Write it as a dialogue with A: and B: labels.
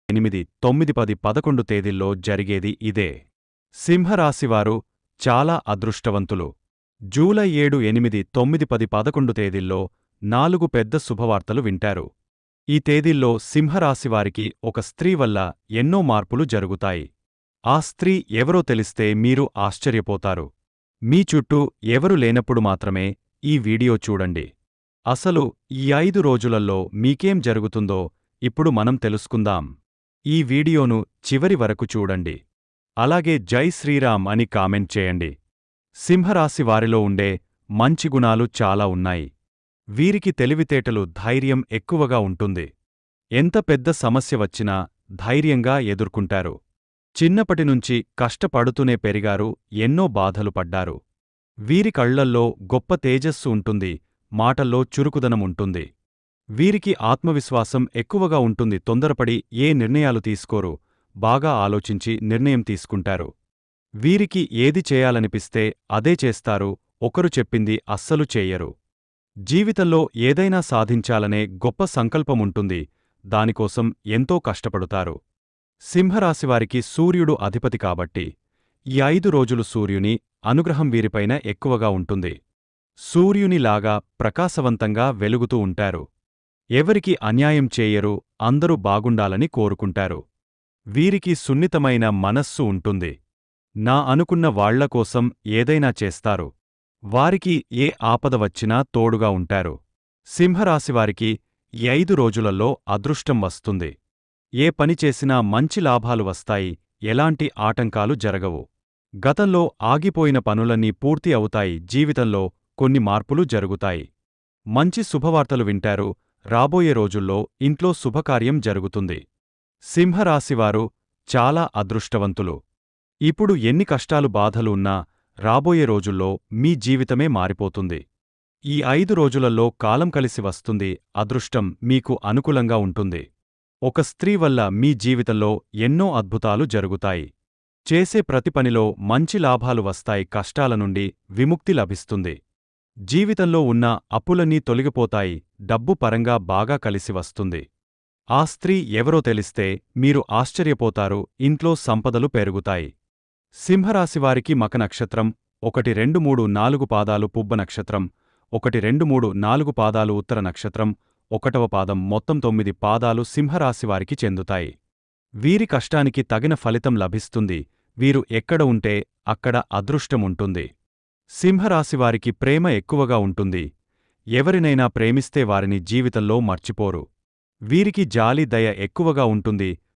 A: 8, 9, 10, 11 తేదీల్లో జరిగేది ఇదే. సింహరాశివారు చాలా అదృష్టవంతులు. జూలై 7, 8, 9, 10, 11 తేదీల్లో 4 పెద్ద శుభవార్తలు వింటారు. ఈ తేదీల్లో సింహరాశివారికి ఒక స్త్రీ వల్ల ఎన్నో మార్పులు జరుగుతాయి. ఆ స్త్రీ ఎవరో తెలిస్తే మీరు ఆశ్చర్యపోతారు. మీ చుట్టూ ఎవరు లేనప్పుడు మాత్రమే ఈ వీడియో చూడండి. అసలు ఈ 5 రోజులలో మీకేం జరుగుతుందో ఇప్పుడు మనం తెలుసుకుందాం. ఈ వీడియోను చివరి వరకు చూడండి. అలాగే జై శ్రీరామ్ అని కామెంట్ చేయండి. సింహరాశి వారిలో ఉండే మంచి గుణాలు చాలా ఉన్నాయి. వీరికి తెలివితేటలు, ధైర్యం ఎక్కువగా ఉంటుంది. ఎంత పెద్ద సమస్య వచ్చినా ధైర్యంగా ఎదుర్కొంటారు. చిన్నప్పటినుంచి కష్టపడుతూనే పెరిగారు, ఎన్నో బాధలు పడ్డారు. వీరి కళ్లల్లో గొప్ప తేజస్సు ఉంటుంది, మాటల్లో చురుకుదనం ఉంటుంది. వీరికి ఆత్మవిశ్వాసం ఎక్కువగా ఉంటుంది. తొందరపడి ఏ నిర్ణయాలు తీసుకోరు, బాగా ఆలోచించి నిర్ణయం తీసుకుంటారు. వీరికి ఏది చేయాలనిపిస్తే అదే చేస్తారు, ఒకరు చెప్పింది అస్సలు చేయరు. జీవితంలో ఏదైనా సాధించాలనే గొప్ప సంకల్పముంటుంది, దానికోసం ఎంతో కష్టపడుతారు. సింహరాశివారికి సూర్యుడు అధిపతి కాబట్టి ఈ 5 రోజులు సూర్యుని అనుగ్రహం వీరిపైన ఎక్కువగా ఉంటుంది. సూర్యునిలాగా ప్రకాశవంతంగా వెలుగుతూ ఉంటారు. ఎవరికి అన్యాయం చేయరు, అందరూ బాగుండాలని కోరుకుంటారు. వీరికి సున్నితమైన మనస్సు ఉంటుంది. నా అనుకున్న వాళ్లకోసం ఏదైనా చేస్తారు. వారికి ఏ ఆపద వచ్చినా తోడుగా ఉంటారు. సింహరాశివారికి ఈ 5 రోజులలో అదృష్టం వస్తుంది. ఏ పని చేసినా మంచి లాభాలు వస్తాయి, ఎలాంటి ఆటంకాలు జరగవు. గతంలో ఆగిపోయిన పనులన్నీ పూర్తి అవుతాయి. జీవితంలో కొన్ని మార్పులు జరుగుతాయి. మంచి శుభవార్తలు వింటారు. రాబోయే రోజుల్లో ఇంట్లో శుభకార్యం జరుగుతుంది. సింహరాశివారు చాలా అదృష్టవంతులు. ఇప్పుడు ఎన్ని కష్టాలు, బాధలు ఉన్నా రాబోయే రోజుల్లో మీ జీవితమే మారిపోతుంది. ఈ 5 రోజులలో కాలం కలిసి వస్తుంది. అదృష్టం మీకు అనుకూలంగా ఉంటుంది. ఒక స్త్రీ వల్ల మీ జీవితంలో ఎన్నో అద్భుతాలు జరుగుతాయి. చేసే ప్రతి పనిలో మంచి లాభాలు వస్తాయి. కష్టాల నుండి విముక్తి లభిస్తుంది. జీవితంలో ఉన్న అప్పులన్నీ తొలగిపోతాయి. డబ్బు పరంగా బాగా కలిసి వస్తుంది. ఆ స్త్రీ ఎవరో తెలిస్తే మీరు ఆశ్చర్యపోతారు. ఇంట్లో సంపదలు పెరుగుతాయి. సింహరాశివారికి మఖ నక్షత్రం 1, 2, 3, 4 పాదాలు, పుబ్బ నక్షత్రం 1, 2, 3, 4 పాదాలు, ఉత్తర నక్షత్రం 1వ పాదం, మొత్తం 9 పాదాలు సింహరాశివారికి చెందుతాయి. వీరి కష్టానికి తగిన ఫలితం లభిస్తుంది. వీరు ఎక్కడ ఉంటే అక్కడ అదృష్టముంటుంది. సింహరాశివారికి ప్రేమ ఎక్కువగా ఉంటుంది. ఎవరినైనా ప్రేమిస్తే వారిని జీవితంలో మర్చిపోరు. వీరికి జాలి, దయ ఎక్కువగా ఉంటుంది.